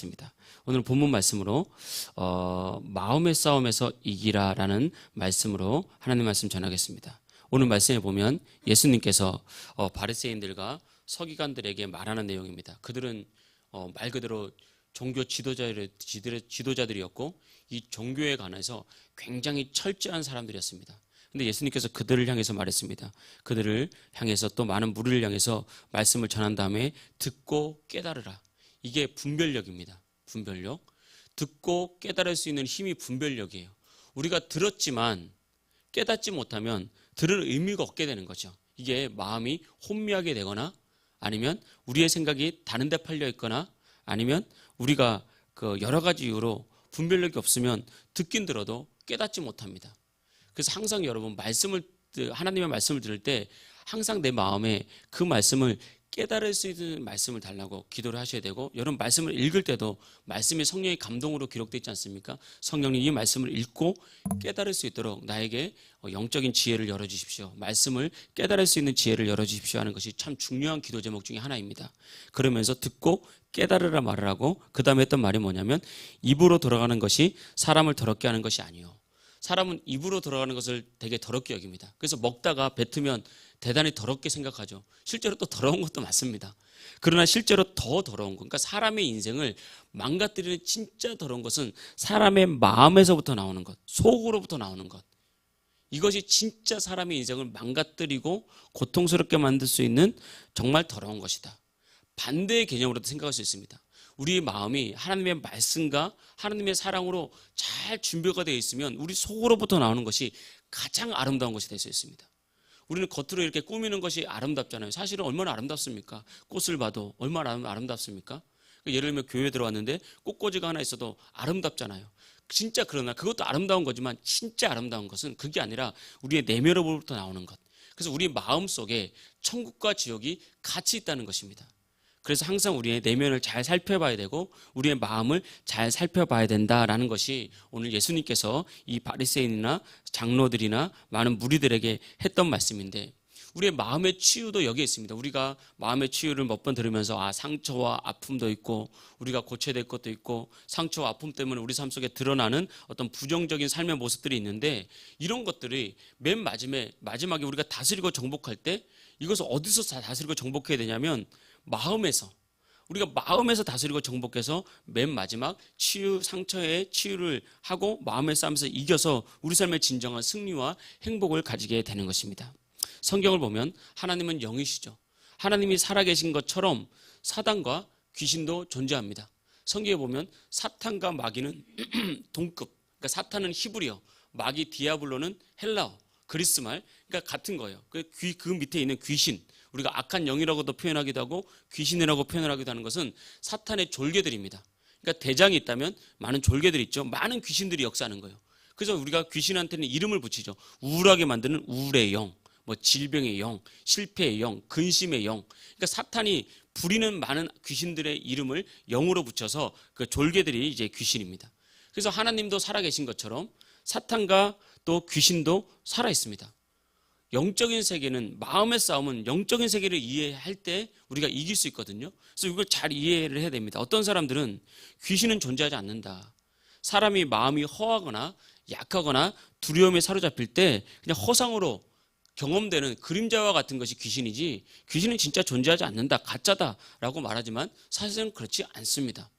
하겠습니다. 오늘 본문 말씀으로 마음의 싸움에서 이기라라는 말씀으로 하나님 말씀 전하겠습니다. 오늘 말씀에 보면 예수님께서 바리새인들과 서기관들에게 말하는 내용입니다. 그들은 말 그대로 종교 지도자들이었고 이 종교에 관해서 굉장히 철저한 사람들이었습니다. 근데 예수님께서 그들을 향해서 말했습니다. 그들을 향해서 또 많은 무리를 향해서 말씀을 전한 다음에 듣고 깨달으라. 이게 분별력입니다. 분별력. 듣고 깨달을 수 있는 힘이 분별력이에요. 우리가 들었지만 깨닫지 못하면 들을 의미가 없게 되는 거죠. 이게 마음이 혼미하게 되거나 아니면 우리의 생각이 다른 데 팔려 있거나 아니면 우리가 여러 가지 이유로 분별력이 없으면 듣긴 들어도 깨닫지 못합니다. 그래서 항상 여러분 하나님의 말씀을 들을 때 항상 내 마음에 그 말씀을 깨달을 수 있는 말씀을 달라고 기도를 하셔야 되고, 여러분 말씀을 읽을 때도 말씀이 성령의 감동으로 기록되어 있지 않습니까? 성령님 이 말씀을 읽고 깨달을 수 있도록 나에게 영적인 지혜를 열어주십시오. 말씀을 깨달을 수 있는 지혜를 열어주십시오 하는 것이 참 중요한 기도 제목 중에 하나입니다. 그러면서 듣고 깨달으라 말을 하고 그 다음에 했던 말이 뭐냐면, 입으로 돌아가는 것이 사람을 더럽게 하는 것이 아니요. 사람은 입으로 들어가는 것을 되게 더럽게 여깁니다. 그래서 먹다가 뱉으면 대단히 더럽게 생각하죠. 실제로 또 더러운 것도 맞습니다. 그러나 실제로 더 더러운 것, 그러니까 사람의 인생을 망가뜨리는 진짜 더러운 것은 사람의 마음에서부터 나오는 것, 속으로부터 나오는 것. 이것이 진짜 사람의 인생을 망가뜨리고 고통스럽게 만들 수 있는 정말 더러운 것이다. 반대의 개념으로도 생각할 수 있습니다. 우리의 마음이 하나님의 말씀과 하나님의 사랑으로 잘 준비가 되어 있으면 우리 속으로부터 나오는 것이 가장 아름다운 것이 될 수 있습니다. 우리는 겉으로 이렇게 꾸미는 것이 아름답잖아요. 사실은 얼마나 아름답습니까? 꽃을 봐도 얼마나 아름답습니까? 예를 들면 교회에 들어왔는데 꽃꽂이가 하나 있어도 아름답잖아요. 진짜 그러나 그것도 아름다운 거지만 진짜 아름다운 것은 그게 아니라 우리의 내면으로부터 나오는 것. 그래서 우리 마음 속에 천국과 지옥이 같이 있다는 것입니다. 그래서 항상 우리의 내면을 잘 살펴봐야 되고 우리의 마음을 잘 살펴봐야 된다라는 것이 오늘 예수님께서 이 바리새인이나 장로들이나 많은 무리들에게 했던 말씀인데, 우리의 마음의 치유도 여기에 있습니다. 우리가 마음의 치유를 몇 번 들으면서 상처와 아픔도 있고 우리가 고쳐야 될 것도 있고 상처와 아픔 때문에 우리 삶 속에 드러나는 어떤 부정적인 삶의 모습들이 있는데, 이런 것들이 맨 마지막에 우리가 다스리고 정복할 때 이것을 어디서 다스리고 정복해야 되냐면 우리가 마음에서 다스리고 정복해서 맨 마지막 상처의 치유를 하고 마음의 싸움에서 이겨서 우리 삶의 진정한 승리와 행복을 가지게 되는 것입니다. 성경을 보면 하나님은 영이시죠. 하나님이 살아계신 것처럼 사단과 귀신도 존재합니다. 성경에 보면 사탄과 마귀는 동급, 그러니까 사탄은 히브리어, 마귀 디아블로는 헬라어, 그리스말, 그러니까 같은 거예요. 그 밑에 있는 귀신, 우리가 악한 영이라고도 표현하기도 하고 귀신이라고 표현을 하기도 하는 것은 사탄의 졸개들입니다. 그러니까 대장이 있다면 많은 졸개들이 있죠. 많은 귀신들이 역사하는 거예요. 그래서 우리가 귀신한테는 이름을 붙이죠. 우울하게 만드는 우울의 영, 질병의 영, 실패의 영, 근심의 영. 그러니까 사탄이 부리는 많은 귀신들의 이름을 영으로 붙여서 그 졸개들이 이제 귀신입니다. 그래서 하나님도 살아계신 것처럼 사탄과 또 귀신도 살아 있습니다. 영적인 세계는, 마음의 싸움은 영적인 세계를 이해할 때 우리가 이길 수 있거든요. 그래서 이걸 잘 이해를 해야 됩니다. 어떤 사람들은 귀신은 존재하지 않는다. 사람이 마음이 허하거나 약하거나 두려움에 사로잡힐 때 그냥 허상으로 경험되는 그림자와 같은 것이 귀신이지, 귀신은 진짜 존재하지 않는다, 가짜다라고 말하지만 사실은 그렇지 않습니다.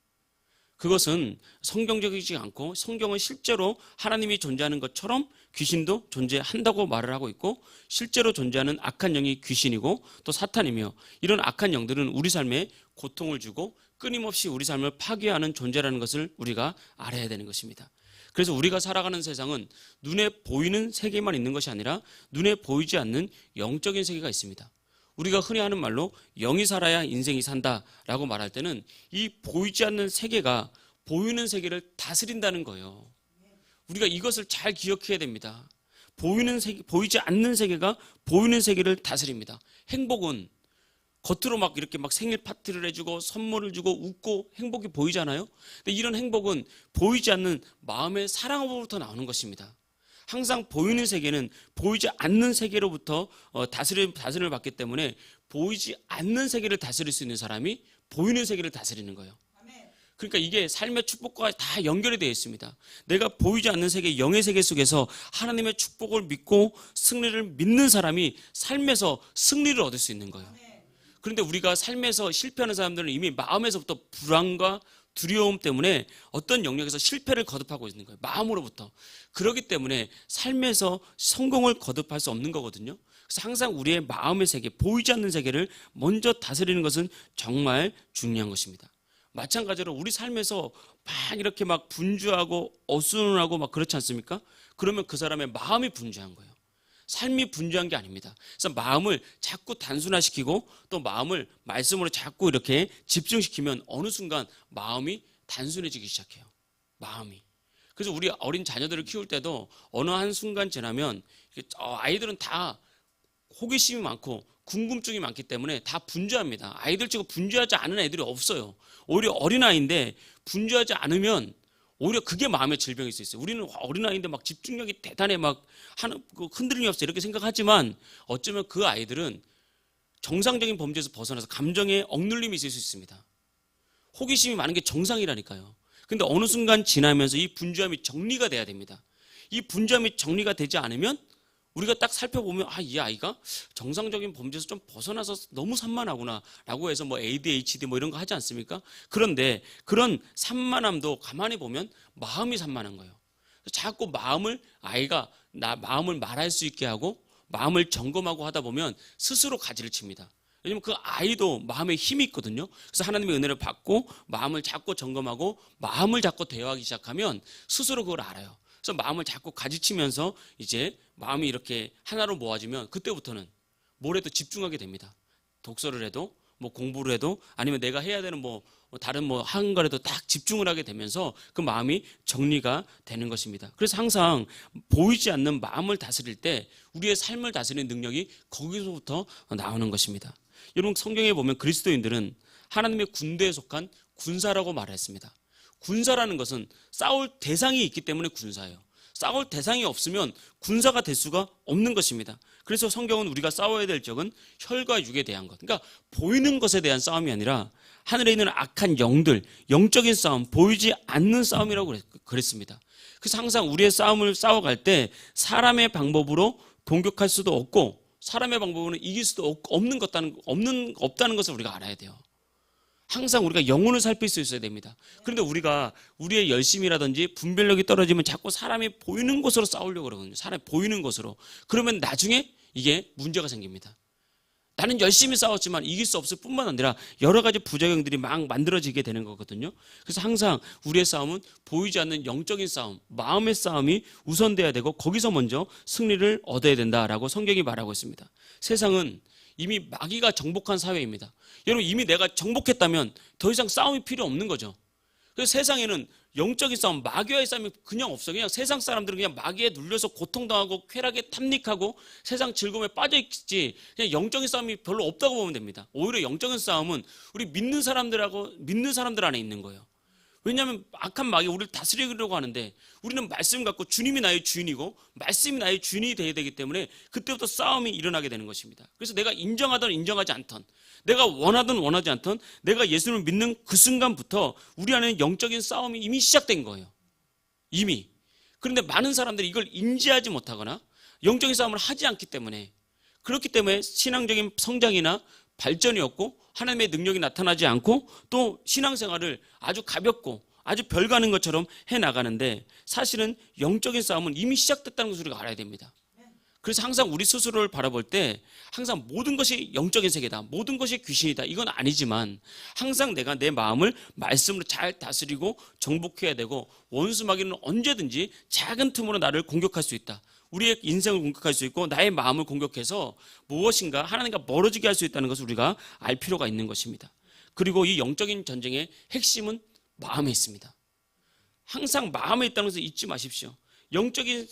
그것은 성경적이지 않고 성경은 실제로 하나님이 존재하는 것처럼 귀신도 존재한다고 말을 하고 있고, 실제로 존재하는 악한 영이 귀신이고 또 사탄이며, 이런 악한 영들은 우리 삶에 고통을 주고 끊임없이 우리 삶을 파괴하는 존재라는 것을 우리가 알아야 되는 것입니다. 그래서 우리가 살아가는 세상은 눈에 보이는 세계만 있는 것이 아니라 눈에 보이지 않는 영적인 세계가 있습니다. 우리가 흔히 하는 말로 영이 살아야 인생이 산다라고 말할 때는 이 보이지 않는 세계가 보이는 세계를 다스린다는 거예요. 우리가 이것을 잘 기억해야 됩니다. 보이지 않는 세계가 보이는 세계를 다스립니다. 행복은 겉으로 이렇게 생일 파티를 해주고 선물을 주고 웃고 행복이 보이잖아요. 근데 이런 행복은 보이지 않는 마음의 사랑으로부터 나오는 것입니다. 항상 보이는 세계는 보이지 않는 세계로부터 다스림을 받기 때문에 보이지 않는 세계를 다스릴 수 있는 사람이 보이는 세계를 다스리는 거예요. 그러니까 이게 삶의 축복과 다 연결이 되어 있습니다. 내가 보이지 않는 세계, 영의 세계 속에서 하나님의 축복을 믿고 승리를 믿는 사람이 삶에서 승리를 얻을 수 있는 거예요. 그런데 우리가 삶에서 실패하는 사람들은 이미 마음에서부터 불안과 두려움 때문에 어떤 영역에서 실패를 거듭하고 있는 거예요. 마음으로부터. 그렇기 때문에 삶에서 성공을 거듭할 수 없는 거거든요. 그래서 항상 우리의 마음의 세계, 보이지 않는 세계를 먼저 다스리는 것은 정말 중요한 것입니다. 마찬가지로 우리 삶에서 막 이렇게 막 분주하고 어수선하고 막 그렇지 않습니까? 그러면 그 사람의 마음이 분주한 거예요. 삶이 분주한 게 아닙니다. 그래서 마음을 자꾸 단순화시키고 또 마음을 말씀으로 자꾸 이렇게 집중시키면 어느 순간 마음이 단순해지기 시작해요. 마음이. 그래서 우리 어린 자녀들을 키울 때도 어느 한 순간 지나면 아이들은 다 호기심이 많고 궁금증이 많기 때문에 다 분주합니다. 아이들 치고 분주하지 않은 애들이 없어요. 오히려 어린아이인데 분주하지 않으면 오히려 그게 마음의 질병일 수 있어요. 우리는 어린아이인데 막 집중력이 대단해 막 하는 흔들림이 없어 이렇게 생각하지만 어쩌면 그 아이들은 정상적인 범죄에서 벗어나서 감정에 억눌림이 있을 수 있습니다. 호기심이 많은 게 정상이라니까요. 근데 어느 순간 지나면서 이 분주함이 정리가 돼야 됩니다. 이 분주함이 정리가 되지 않으면 우리가 딱 살펴보면 이 아이가 정상적인 범죄에서 좀 벗어나서 너무 산만하구나 라고 해서 뭐 ADHD 뭐 이런 거 하지 않습니까? 그런데 그런 산만함도 가만히 보면 마음이 산만한 거예요. 자꾸 아이가 마음을 말할 수 있게 하고 마음을 점검하고 하다 보면 스스로 가지를 칩니다. 왜냐면 그 아이도 마음에 힘이 있거든요. 그래서 하나님의 은혜를 받고 마음을 자꾸 점검하고 마음을 자꾸 대화하기 시작하면 스스로 그걸 알아요. 그래서 마음을 자꾸 가지치면서 이제 마음이 이렇게 하나로 모아지면 그때부터는 뭘 해도 집중하게 됩니다. 독서를 해도 뭐 공부를 해도 아니면 내가 해야 되는 다른 한 거라도 딱 집중을 하게 되면서 그 마음이 정리가 되는 것입니다. 그래서 항상 보이지 않는 마음을 다스릴 때 우리의 삶을 다스리는 능력이 거기서부터 나오는 것입니다. 여러분 성경에 보면 그리스도인들은 하나님의 군대에 속한 군사라고 말했습니다. 군사라는 것은 싸울 대상이 있기 때문에 군사예요. 싸울 대상이 없으면 군사가 될 수가 없는 것입니다. 그래서 성경은 우리가 싸워야 될 적은 혈과 육에 대한 것. 그러니까 보이는 것에 대한 싸움이 아니라 하늘에 있는 악한 영들, 영적인 싸움, 보이지 않는 싸움이라고 그랬습니다. 그래서 항상 우리의 싸움을 싸워갈 때 사람의 방법으로 공격할 수도 없고 사람의 방법으로 이길 수도 없다는 것을 우리가 알아야 돼요. 항상 우리가 영혼을 살필 수 있어야 됩니다. 그런데 우리가 우리의 열심이라든지 분별력이 떨어지면 자꾸 사람이 보이는 것으로 싸우려고 그러거든요. 사람이 보이는 것으로. 그러면 나중에 이게 문제가 생깁니다. 나는 열심히 싸웠지만 이길 수 없을 뿐만 아니라 여러 가지 부작용들이 막 만들어지게 되는 거거든요. 그래서 항상 우리의 싸움은 보이지 않는 영적인 싸움, 마음의 싸움이 우선돼야 되고 거기서 먼저 승리를 얻어야 된다라고 성경이 말하고 있습니다. 세상은 이미 마귀가 정복한 사회입니다. 여러분 이미 내가 정복했다면 더 이상 싸움이 필요 없는 거죠. 그래서 세상에는 영적인 싸움, 마귀와의 싸움이 그냥 없어요. 그냥 세상 사람들은 그냥 마귀에 눌려서 고통당하고 쾌락에 탐닉하고 세상 즐거움에 빠져있지 그냥 영적인 싸움이 별로 없다고 보면 됩니다. 오히려 영적인 싸움은 우리 믿는 사람들 안에 있는 거예요. 왜냐하면 악한 마귀가 우리를 다스리려고 하는데 우리는 말씀 갖고 주님이 나의 주인이고 말씀이 나의 주인이 되어야 되기 때문에 그때부터 싸움이 일어나게 되는 것입니다. 그래서 내가 인정하든 인정하지 않든 내가 원하든 원하지 않든 내가 예수를 믿는 그 순간부터 우리 안에는 영적인 싸움이 이미 시작된 거예요. 이미. 그런데 많은 사람들이 이걸 인지하지 못하거나 영적인 싸움을 하지 않기 때문에 그렇기 때문에 신앙적인 성장이나 발전이 없고 하나님의 능력이 나타나지 않고 또 신앙생활을 아주 가볍고 아주 별 가는 것처럼 해나가는데 사실은 영적인 싸움은 이미 시작됐다는 것을 우리가 알아야 됩니다. 그래서 항상 우리 스스로를 바라볼 때 항상 모든 것이 영적인 세계다, 모든 것이 귀신이다 이건 아니지만 항상 내가 내 마음을 말씀으로 잘 다스리고 정복해야 되고 원수 마귀는 언제든지 작은 틈으로 나를 공격할 수 있다. 우리의 인생을 공격할 수 있고 나의 마음을 공격해서 무엇인가 하나님과 멀어지게 할 수 있다는 것을 우리가 알 필요가 있는 것입니다. 그리고 이 영적인 전쟁의 핵심은 마음에 있습니다. 항상 마음에 있다는 것을 잊지 마십시오. 영적인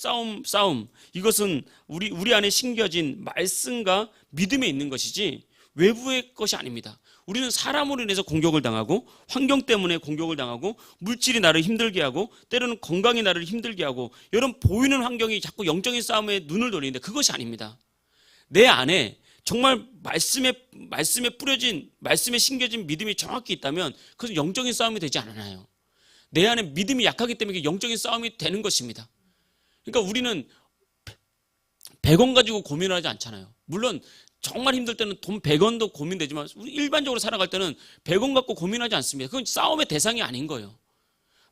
싸움 이것은 우리 안에 심겨진 말씀과 믿음에 있는 것이지 외부의 것이 아닙니다. 우리는 사람으로 인해서 공격을 당하고 환경 때문에 공격을 당하고 물질이 나를 힘들게 하고 때로는 건강이 나를 힘들게 하고 이런 보이는 환경이 자꾸 영적인 싸움에 눈을 돌리는데 그것이 아닙니다. 내 안에 정말 말씀에 뿌려진, 말씀에 심겨진 믿음이 정확히 있다면 그것은 영적인 싸움이 되지 않아요. 내 안에 믿음이 약하기 때문에 영적인 싸움이 되는 것입니다. 그러니까 우리는 100원 가지고 고민하지 않잖아요. 물론 정말 힘들 때는 돈 100원도 고민되지만 우리 일반적으로 살아갈 때는 100원 갖고 고민하지 않습니다. 그건 싸움의 대상이 아닌 거예요.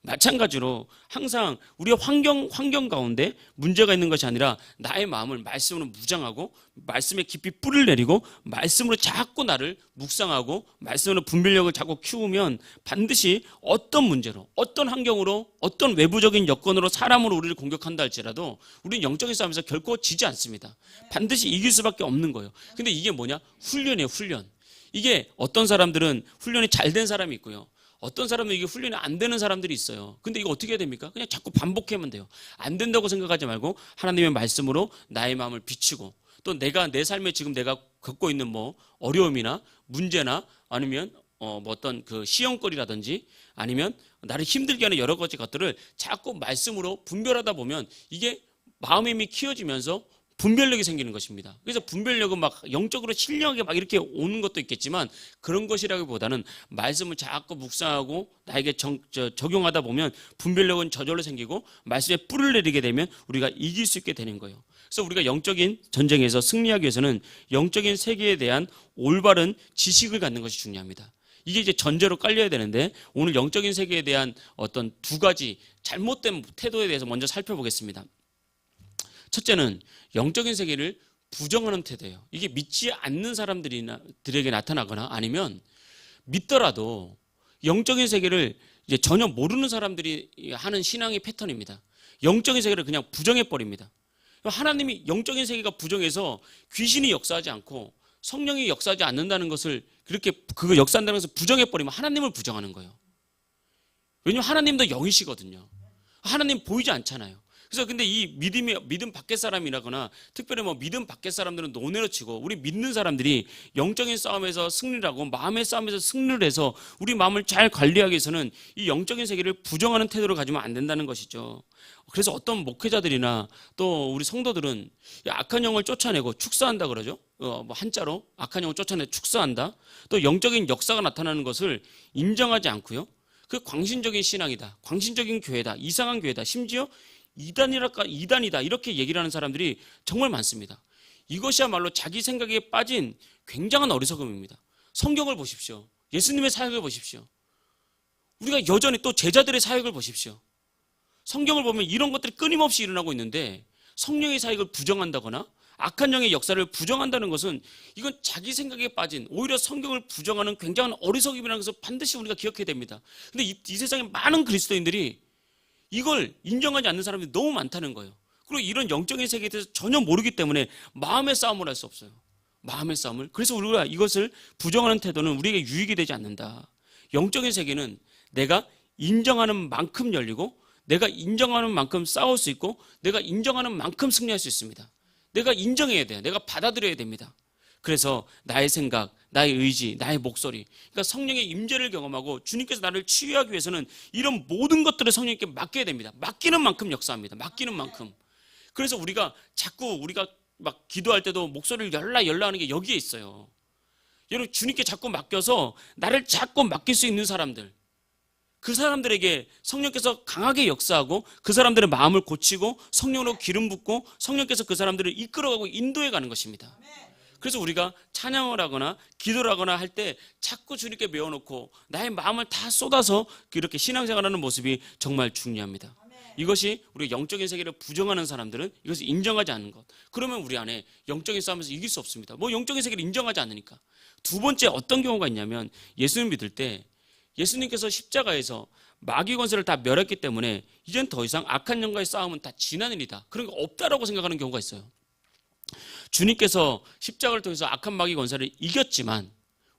마찬가지로 항상 우리의 환경 가운데 문제가 있는 것이 아니라 나의 마음을 말씀으로 무장하고 말씀에 깊이 뿌리를 내리고 말씀으로 자꾸 나를 묵상하고 말씀으로 분별력을 자꾸 키우면 반드시 어떤 문제로, 어떤 환경으로, 어떤 외부적인 여건으로 사람으로 우리를 공격한다 할지라도 우리는 영적인 싸움에서 결코 지지 않습니다. 반드시 이길 수밖에 없는 거예요. 근데 이게 뭐냐? 훈련이에요, 훈련. 이게 어떤 사람들은 훈련이 잘 된 사람이 있고요. 어떤 사람은 이게 훈련이 안 되는 사람들이 있어요. 근데 이거 어떻게 해야 됩니까? 그냥 자꾸 반복하면 돼요. 안 된다고 생각하지 말고 하나님의 말씀으로 나의 마음을 비추고 또 내가 내 삶에 지금 내가 겪고 있는 뭐 어려움이나 문제나 아니면 뭐 어떤 그 시험거리라든지 아니면 나를 힘들게 하는 여러 가지 것들을 자꾸 말씀으로 분별하다 보면 이게 마음의 힘이 키워지면서 분별력이 생기는 것입니다. 그래서 분별력은 막 영적으로 신령하게 막 이렇게 오는 것도 있겠지만 그런 것이라기보다는 말씀을 자꾸 묵상하고 나에게 적용하다 보면 분별력은 저절로 생기고 말씀에 뿔을 내리게 되면 우리가 이길 수 있게 되는 거예요. 그래서 우리가 영적인 전쟁에서 승리하기 위해서는 영적인 세계에 대한 올바른 지식을 갖는 것이 중요합니다. 이게 이제 전제로 깔려야 되는데 오늘 영적인 세계에 대한 어떤 두 가지 잘못된 태도에 대해서 먼저 살펴보겠습니다. 첫째는 영적인 세계를 부정하는 태도예요. 이게 믿지 않는 사람들에게 나타나거나 아니면 믿더라도 영적인 세계를 이제 전혀 모르는 사람들이 하는 신앙의 패턴입니다. 영적인 세계를 그냥 부정해버립니다. 하나님이 영적인 세계가 부정해서 귀신이 역사하지 않고 성령이 역사하지 않는다는 것을 그렇게 그거 역사한다는 것을 부정해버리면 하나님을 부정하는 거예요. 왜냐하면 하나님도 영이시거든요. 하나님 보이지 않잖아요. 그래서 근데 이 믿음 밖의 사람이라거나 특별히 뭐 믿음 밖의 사람들은 논외로 치고 우리 믿는 사람들이 영적인 싸움에서 승리를 하고 마음의 싸움에서 승리를 해서 우리 마음을 잘 관리하기 위해서는 이 영적인 세계를 부정하는 태도를 가지면 안 된다는 것이죠. 그래서 어떤 목회자들이나 또 우리 성도들은 악한 영을 쫓아내고 축사한다 그러죠. 뭐 한자로 악한 영을 쫓아내 축사한다. 또 영적인 역사가 나타나는 것을 인정하지 않고요. 그 광신적인 신앙이다. 광신적인 교회다. 이상한 교회다. 심지어 이단이다 이렇게 얘기를 하는 사람들이 정말 많습니다. 이것이야말로 자기 생각에 빠진 굉장한 어리석음입니다. 성경을 보십시오. 예수님의 사역을 보십시오. 우리가 여전히 또 제자들의 사역을 보십시오. 성경을 보면 이런 것들이 끊임없이 일어나고 있는데 성령의 사역을 부정한다거나 악한 영의 역사를 부정한다는 것은 이건 자기 생각에 빠진 오히려 성경을 부정하는 굉장한 어리석음이라는 것을 반드시 우리가 기억해야 됩니다. 근데 이 세상에 많은 그리스도인들이 이걸 인정하지 않는 사람들이 너무 많다는 거예요. 그리고 이런 영적인 세계에 대해서 전혀 모르기 때문에 마음의 싸움을 할 수 없어요. 마음의 싸움을. 그래서 우리가 이것을 부정하는 태도는 우리에게 유익이 되지 않는다. 영적인 세계는 내가 인정하는 만큼 열리고 내가 인정하는 만큼 싸울 수 있고 내가 인정하는 만큼 승리할 수 있습니다. 내가 인정해야 돼요. 내가 받아들여야 됩니다. 그래서 나의 생각, 나의 의지, 나의 목소리, 그러니까 성령의 임재를 경험하고 주님께서 나를 치유하기 위해서는 이런 모든 것들을 성령님께 맡겨야 됩니다. 맡기는 만큼 역사합니다. 맡기는 만큼. 그래서 우리가 막 기도할 때도 목소리를 열라 하는 게 여기에 있어요. 여러분 주님께 자꾸 맡겨서 나를 자꾸 맡길 수 있는 사람들, 그 사람들에게 성령께서 강하게 역사하고 그 사람들의 마음을 고치고 성령으로 기름 붓고 성령께서 그 사람들을 이끌어가고 인도해 가는 것입니다. 그래서 우리가 찬양을 하거나 기도를 하거나 할 때 자꾸 주님께 메워놓고 나의 마음을 다 쏟아서 이렇게 신앙생활하는 모습이 정말 중요합니다. 이것이 우리 영적인 세계를 부정하는 사람들은 이것을 인정하지 않는 것. 그러면 우리 안에 영적인 싸움에서 이길 수 없습니다. 뭐 영적인 세계를 인정하지 않으니까. 두 번째 어떤 경우가 있냐면 예수님 믿을 때 예수님께서 십자가에서 마귀 권세를 다 멸했기 때문에 이젠 더 이상 악한 영과의 싸움은 다 지난 일이다. 그런 거 없다라고 생각하는 경우가 있어요. 주님께서 십자가를 통해서 악한 마귀 권세를 이겼지만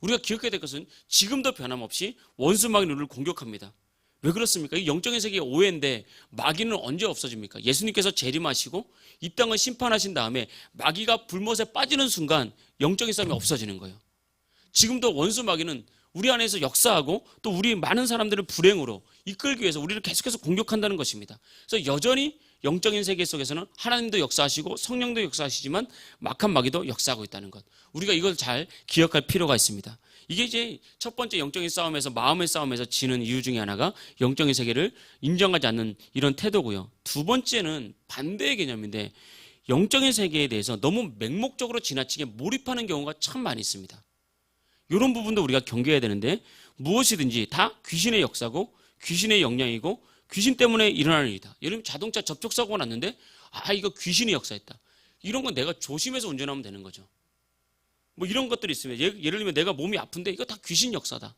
우리가 기억해야 될 것은 지금도 변함없이 원수 마귀는 우리를 공격합니다. 왜 그렇습니까? 이 영적인 세계의 오해인데 마귀는 언제 없어집니까? 예수님께서 재림하시고 이 땅을 심판하신 다음에 마귀가 불못에 빠지는 순간 영적인 싸움이 없어지는 거예요. 지금도 원수 마귀는 우리 안에서 역사하고 또 우리 많은 사람들을 불행으로 이끌기 위해서 우리를 계속해서 공격한다는 것입니다. 그래서 여전히 영적인 세계 속에서는 하나님도 역사하시고 성령도 역사하시지만 막한 마귀도 역사하고 있다는 것. 우리가 이걸 잘 기억할 필요가 있습니다. 이게 이제 첫 번째 영적인 싸움에서 마음의 싸움에서 지는 이유 중에 하나가 영적인 세계를 인정하지 않는 이런 태도고요. 두 번째는 반대의 개념인데 영적인 세계에 대해서 너무 맹목적으로 지나치게 몰입하는 경우가 참 많이 있습니다. 이런 부분도 우리가 경계해야 되는데 무엇이든지 다 귀신의 역사고 귀신의 영향이고 귀신 때문에 일어나는 일이다. 예를 들면 자동차 접촉사고가 났는데 이거 귀신이 역사했다. 이런 건 내가 조심해서 운전하면 되는 거죠. 뭐 이런 것들이 있으면 예를 들면 내가 몸이 아픈데 이거 다 귀신 역사다.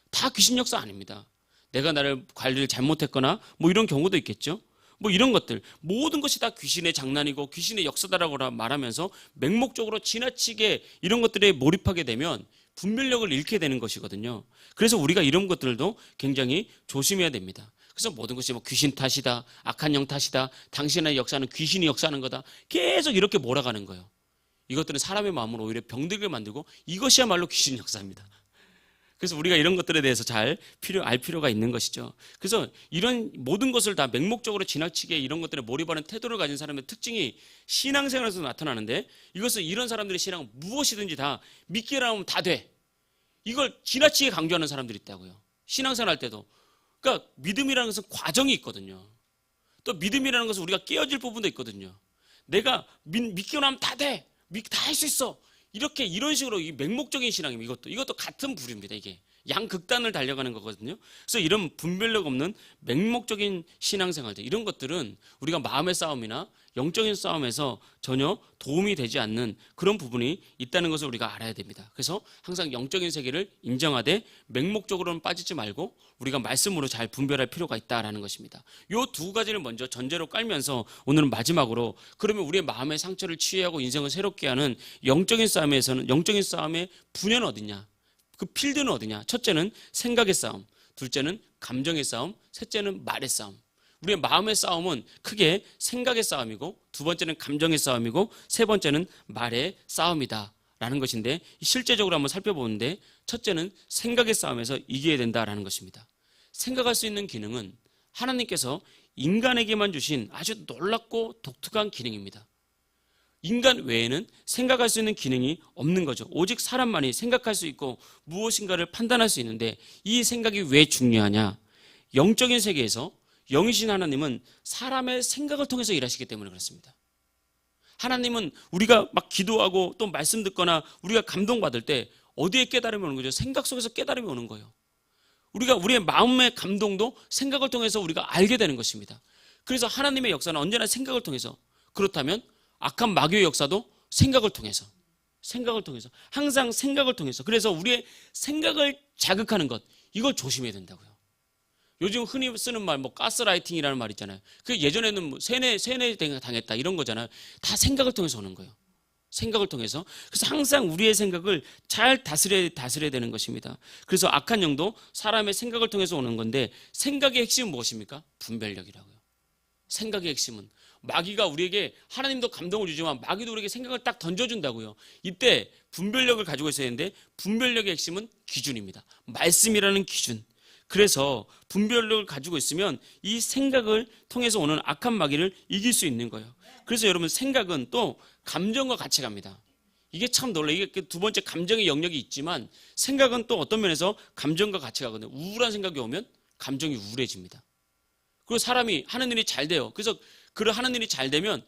다 귀신 역사 아닙니다. 내가 나를 관리를 잘못했거나 뭐 이런 경우도 있겠죠. 뭐 이런 것들 모든 것이 다 귀신의 장난이고 귀신의 역사다라고 말하면서 맹목적으로 지나치게 이런 것들에 몰입하게 되면 분별력을 잃게 되는 것이거든요. 그래서 우리가 이런 것들도 굉장히 조심해야 됩니다. 그래서 모든 것이 뭐 귀신 탓이다, 악한 영 탓이다, 당신의 역사는 귀신이 역사하는 거다. 계속 이렇게 몰아가는 거예요. 이것들은 사람의 마음을 오히려 병들게 만들고 이것이야말로 귀신 역사입니다. 그래서 우리가 이런 것들에 대해서 잘 알 필요가 있는 것이죠. 그래서 이런 모든 것을 다 맹목적으로 지나치게 이런 것들에 몰입하는 태도를 가진 사람의 특징이 신앙생활에서 나타나는데 이것은 이런 사람들의 신앙은 무엇이든지 다 믿기라 하면 다 돼. 이걸 지나치게 강조하는 사람들이 있다고요. 신앙생활 할 때도. 그러니까 믿음이라는 것은 과정이 있거든요. 또 믿음이라는 것은 우리가 깨어질 부분도 있거든요. 내가 믿기로 하면 다 돼. 다 할 수 있어. 이런 식으로 이 맹목적인 신앙입니다. 이것도 같은 부류입니다. 이게 양극단을 달려가는 거거든요. 그래서 이런 분별력 없는 맹목적인 신앙생활들 이런 것들은 우리가 마음의 싸움이나 영적인 싸움에서 전혀 도움이 되지 않는 그런 부분이 있다는 것을 우리가 알아야 됩니다. 그래서 항상 영적인 세계를 인정하되 맹목적으로는 빠지지 말고 우리가 말씀으로 잘 분별할 필요가 있다라는 것입니다. 이 두 가지를 먼저 전제로 깔면서 오늘은 마지막으로 그러면 우리의 마음의 상처를 치유하고 인생을 새롭게 하는 영적인 싸움의 분야는 어디냐? 그 필드는 어디냐? 첫째는 생각의 싸움, 둘째는 감정의 싸움, 셋째는 말의 싸움. 우리의 마음의 싸움은 크게 생각의 싸움이고 두 번째는 감정의 싸움이고 세 번째는 말의 싸움이다 라는 것인데 실제적으로 한번 살펴보는데 첫째는 생각의 싸움에서 이겨야 된다라는 것입니다. 생각할 수 있는 기능은 하나님께서 인간에게만 주신 아주 놀랍고 독특한 기능입니다. 인간 외에는 생각할 수 있는 기능이 없는 거죠. 오직 사람만이 생각할 수 있고 무엇인가를 판단할 수 있는데 이 생각이 왜 중요하냐? 영적인 세계에서 영이신 하나님은 사람의 생각을 통해서 일하시기 때문에 그렇습니다. 하나님은 우리가 막 기도하고 또 말씀 듣거나 우리가 감동받을 때 어디에 깨달음이 오는 거죠? 생각 속에서 깨달음이 오는 거예요. 우리의 마음의 감동도 생각을 통해서 우리가 알게 되는 것입니다. 그래서 하나님의 역사는 언제나 생각을 통해서 그렇다면 악한 마귀의 역사도 생각을 통해서 항상 생각을 통해서 그래서 우리의 생각을 자극하는 것 이걸 조심해야 된다고요. 요즘 흔히 쓰는 말 가스라이팅이라는 말 있잖아요. 그 예전에는 세뇌 당했다 이런 거잖아요. 다 생각을 통해서 오는 거예요. 생각을 통해서. 그래서 항상 우리의 생각을 잘 다스려야 되는 것입니다. 그래서 악한 영도 사람의 생각을 통해서 오는 건데 생각의 핵심은 무엇입니까? 분별력이라고요. 생각의 핵심은 마귀가 우리에게 하나님도 감동을 주지만 마귀도 우리에게 생각을 딱 던져준다고요. 이때 분별력을 가지고 있어야 되는데 분별력의 핵심은 기준입니다. 말씀이라는 기준. 그래서 분별력을 가지고 있으면 이 생각을 통해서 오는 악한 마귀를 이길 수 있는 거예요. 그래서 여러분 생각은 또 감정과 같이 갑니다. 이게 참 놀라요. 이게 두 번째 감정의 영역이 있지만 생각은 또 어떤 면에서 감정과 같이 가거든요. 우울한 생각이 오면 감정이 우울해집니다. 그리고 사람이 하는 일이 잘 돼요. 그래서 하는 일이 잘 되면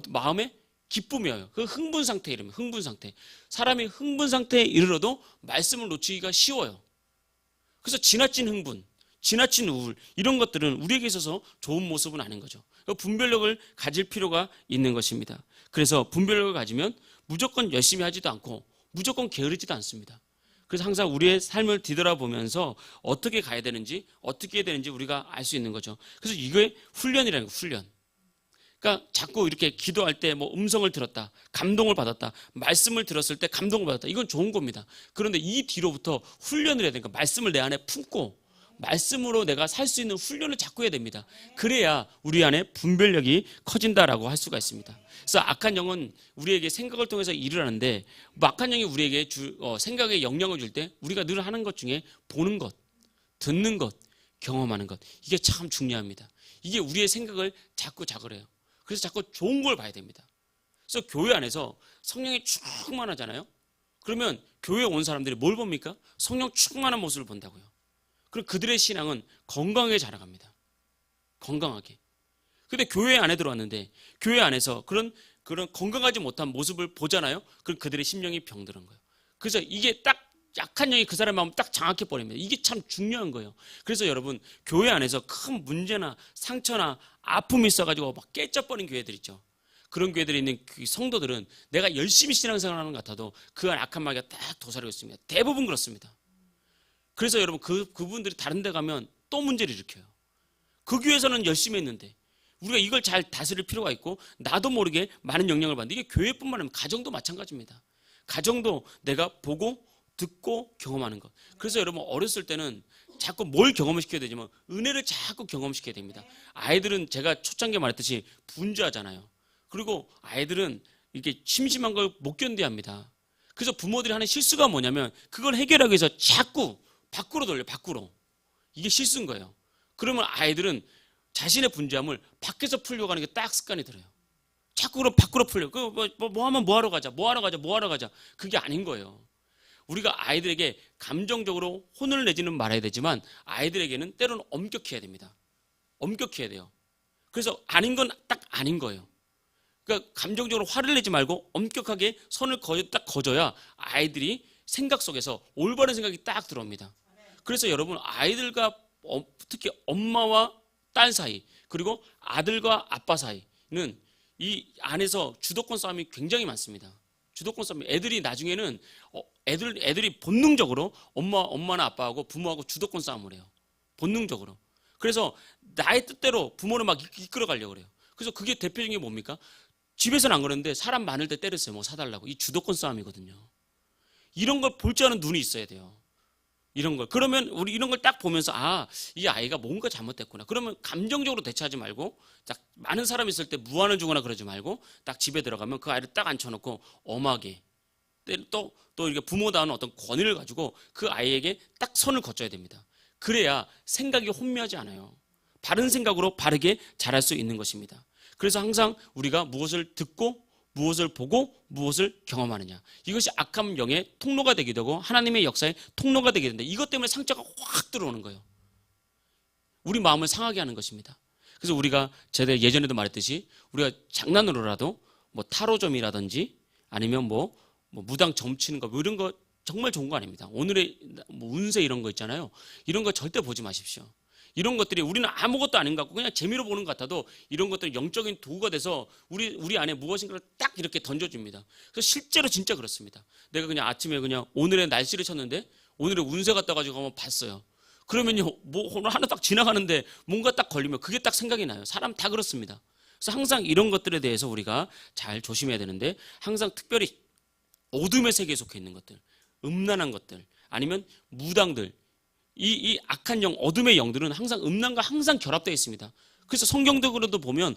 마음에 기쁨이 와요. 그 흥분 상태 이름이에요. 흥분 상태. 사람이 흥분 상태에 이르러도 말씀을 놓치기가 쉬워요. 그래서 지나친 흥분, 지나친 우울 이런 것들은 우리에게 있어서 좋은 모습은 아닌 거죠. 분별력을 가질 필요가 있는 것입니다. 그래서 분별력을 가지면 무조건 열심히 하지도 않고 무조건 게으르지도 않습니다. 그래서 항상 우리의 삶을 뒤돌아보면서 어떻게 가야 되는지 어떻게 해야 되는지 우리가 알 수 있는 거죠. 그래서 이게 훈련이라는 거예요. 훈련. 그러니까 자꾸 이렇게 기도할 때 음성을 들었다, 감동을 받았다, 말씀을 들었을 때 감동을 받았다. 이건 좋은 겁니다. 그런데 이 뒤로부터 훈련을 해야 되니까 말씀을 내 안에 품고 말씀으로 내가 살 수 있는 훈련을 자꾸 해야 됩니다. 그래야 우리 안에 분별력이 커진다라고 할 수가 있습니다. 그래서 악한 영은 우리에게 생각을 통해서 일을 하는데, 악한 영이 우리에게 생각에 영향을 줄 때 우리가 늘 하는 것 중에 보는 것, 듣는 것, 경험하는 것, 이게 참 중요합니다. 이게 우리의 생각을 자꾸 자극해요. 그래서 자꾸 좋은 걸 봐야 됩니다. 그래서 교회 안에서 성령이 충만하잖아요. 그러면 교회에 온 사람들이 뭘 봅니까? 성령 충만한 모습을 본다고요. 그럼 그들의 신앙은 건강하게 자라갑니다. 건강하게. 근데 교회 안에 들어왔는데 교회 안에서 그런 건강하지 못한 모습을 보잖아요. 그럼 그들의 심령이 병들은 거예요. 그래서 이게 딱 약한 영이 그 사람의 마음을 딱 장악해 버립니다. 이게 참 중요한 거예요. 그래서 여러분, 교회 안에서 큰 문제나 상처나 아픔이 있어가지고 막 깨져버린 교회들 있죠. 그런 교회들에 있는 그 성도들은 내가 열심히 신앙생활하는 것 같아도 그 안 악한 마귀가 딱 도사리고 있습니다. 대부분 그렇습니다. 그래서 여러분, 그분들이 다른 데 가면 또 문제를 일으켜요. 그 교회에서는 열심히 했는데 우리가 이걸 잘 다스릴 필요가 있고, 나도 모르게 많은 영향을 받는데, 이게 교회뿐만 아니라 가정도 마찬가지입니다. 가정도 내가 보고 듣고 경험하는 것. 그래서 여러분, 어렸을 때는 자꾸 뭘 경험을 시켜야 되지만 은혜를 자꾸 경험시켜야 됩니다. 아이들은 제가 초창기에 말했듯이 분주하잖아요. 그리고 아이들은 이렇게 심심한 걸 못 견뎌합니다. 그래서 부모들이 하는 실수가 뭐냐면 그걸 해결하기 위해서 자꾸 밖으로 돌려, 밖으로. 이게 실수인 거예요. 그러면 아이들은 자신의 분주함을 밖에서 풀려고 하는 게 딱 습관이 들어요. 자꾸 그럼 밖으로 풀려. 뭐 하면 뭐 하러 가자, 뭐 하러 가자, 뭐 하러 가자. 그게 아닌 거예요. 우리가 아이들에게 감정적으로 혼을 내지는 말아야 되지만 아이들에게는 때로는 엄격해야 됩니다. 엄격해야 돼요. 그래서 아닌 건 딱 아닌 거예요. 그러니까 감정적으로 화를 내지 말고 엄격하게 선을 딱 거져야 아이들이 생각 속에서 올바른 생각이 딱 들어옵니다. 그래서 여러분, 아이들과 특히 엄마와 딸 사이, 그리고 아들과 아빠 사이는 이 안에서 주도권 싸움이 굉장히 많습니다. 주도권 싸움. 애들이 나중에는 애들이 본능적으로 엄마나 아빠하고 부모하고 주도권 싸움을 해요. 본능적으로. 그래서 나의 뜻대로 부모를 막 이끌어 가려고 그래요. 그래서 그게 대표적인 게 뭡니까? 집에서는 안 그러는데 사람 많을 때 때렸어요. 뭐 사달라고. 이 주도권 싸움이거든요. 이런 걸 볼 줄 아는 눈이 있어야 돼요. 이런 걸. 그러면 우리 이런 걸 딱 보면서, 아, 이 아이가 뭔가 잘못됐구나. 그러면 감정적으로 대처하지 말고, 딱 많은 사람이 있을 때 무안을 주거나 그러지 말고, 딱 집에 들어가면 그 아이를 딱 앉혀놓고 엄하게, 또 이렇게 부모다운 어떤 권위를 가지고 그 아이에게 딱 선을 거쳐야 됩니다. 그래야 생각이 혼미하지 않아요. 바른 생각으로 바르게 자랄 수 있는 것입니다. 그래서 항상 우리가 무엇을 듣고 무엇을 보고 무엇을 경험하느냐, 이것이 악한 영의 통로가 되게 되고 하나님의 역사의 통로가 되게 되는데, 이것 때문에 상처가 확 들어오는 거예요. 우리 마음을 상하게 하는 것입니다. 그래서 우리가 제가 예전에도 말했듯이 우리가 장난으로라도 뭐 타로점이라든지 아니면 뭐 무당 점 치는 거, 뭐 이런 거 정말 좋은 거 아닙니다. 오늘의 뭐 운세 이런 거 있잖아요. 이런 거 절대 보지 마십시오. 이런 것들이 우리는 아무것도 아닌 것 같고 그냥 재미로 보는 것 같아도 이런 것들이 영적인 도구가 돼서 우리 안에 무엇인가를 딱 이렇게 던져줍니다. 그래서 실제로 진짜 그렇습니다. 내가 그냥 아침에 그냥 오늘의 날씨를 쳤는데 오늘의 운세 갖다 가지고 한번 봤어요. 그러면요, 뭐 오늘 하나 딱 지나가는데 뭔가 딱 걸리면 그게 딱 생각이 나요. 사람 다 그렇습니다. 그래서 항상 이런 것들에 대해서 우리가 잘 조심해야 되는데, 항상 특별히 어둠의 세계에 속해 있는 것들, 음란한 것들, 아니면 무당들, 이 악한 영, 어둠의 영들은 항상 음란과 항상 결합되어 있습니다. 그래서 성경적으로도 보면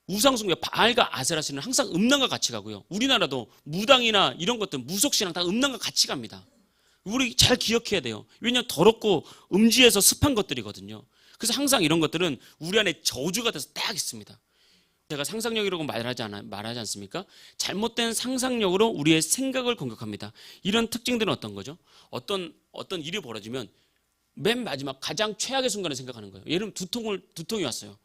우상숭배, 바알과 아세라신은 항상 음란과 같이 가고요. 우리나라도 무당이나 이런 것들, 무속신앙 다 음란과 같이 갑니다. 우리 잘 기억해야 돼요. 왜냐하면 더럽고 음지에서 습한 것들이거든요. 그래서 항상 이런 것들은 우리 안에 저주가 돼서 딱 있습니다. 제가 상상력이라고 말하지 않습니까? 잘못된 상상력으로 우리의 생각을 공격합니다. 이런 특징들은 어떤 거죠? 어떤 일이 벌어지면 맨 마지막 가장 최악의 순간을 생각하는 거예요. 예를 들면 두통이 왔어요.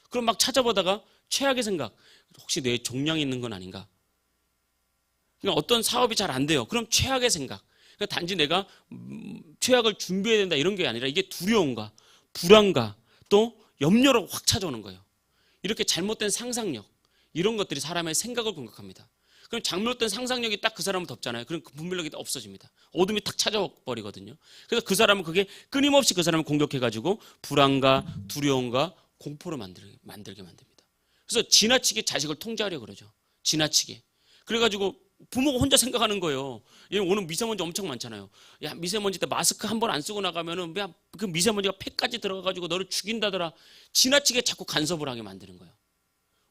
그럼 막 찾아보다가 최악의 생각, 혹시 뇌에 종양이 있는 건 아닌가? 그러니까 어떤 사업이 잘 안 돼요. 그럼 최악의 생각. 그러니까 단지 내가 최악을 준비해야 된다 이런 게 아니라 이게 두려움과 불안과 또 염려로 확 찾아오는 거예요. 이렇게 잘못된 상상력, 이런 것들이 사람의 생각을 공격합니다. 그럼 잘못된 상상력이 딱 그 사람을 덮잖아요. 그럼 그 분별력이 없어집니다. 어둠이 탁 찾아버리거든요. 그래서 그 사람은 그게 끊임없이 그 사람을 공격해가지고 불안과 두려움과 공포로 만들게 만듭니다. 그래서 지나치게 자식을 통제하려고 그러죠. 지나치게. 그래가지고 부모가 혼자 생각하는 거예요. 오늘 미세먼지 엄청 많잖아요. 야, 미세먼지 때 마스크 한 번 안 쓰고 나가면은 야, 그 미세먼지가 폐까지 들어가가지고 너를 죽인다더라. 지나치게 자꾸 간섭을 하게 만드는 거예요.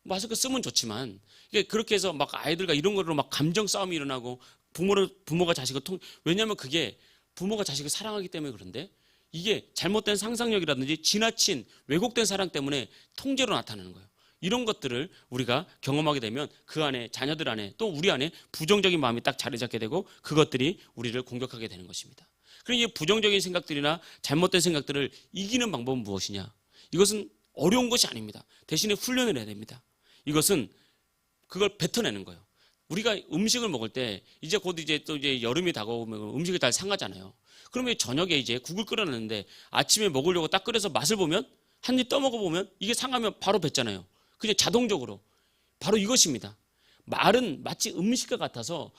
마스크 쓰면 좋지만 이게 그렇게 해서 막 아이들과 이런 거로 막 감정 싸움이 일어나고 부모가 자식을 왜냐하면 그게 부모가 자식을 사랑하기 때문에 그런데 이게 잘못된 상상력이라든지 지나친 왜곡된 사랑 때문에 통제로 나타나는 거예요. 이런 것들을 우리가 경험하게 되면 그 안에 자녀들 안에 또 우리 안에 부정적인 마음이 딱 자리 잡게 되고 그것들이 우리를 공격하게 되는 것입니다. 그러니 부정적인 생각들이나 잘못된 생각들을 이기는 방법은 무엇이냐? 이것은 어려운 것이 아닙니다. 대신에 훈련을 해야 됩니다. 이것은 그걸 뱉어내는 거예요. 우리가 음식을 먹을 때 이제 곧 이제 또 이제 여름이 다가오면 음식이 잘 상하잖아요. 그러면 저녁에 이제 국을 끓여놨는데 아침에 먹으려고 딱 끓여서 맛을 보면 한 입 떠먹어 보면 이게 상하면 바로 뱉잖아요. 그냥 자동적으로. 바로 이것입니다. 말은 마치 음식과 같아서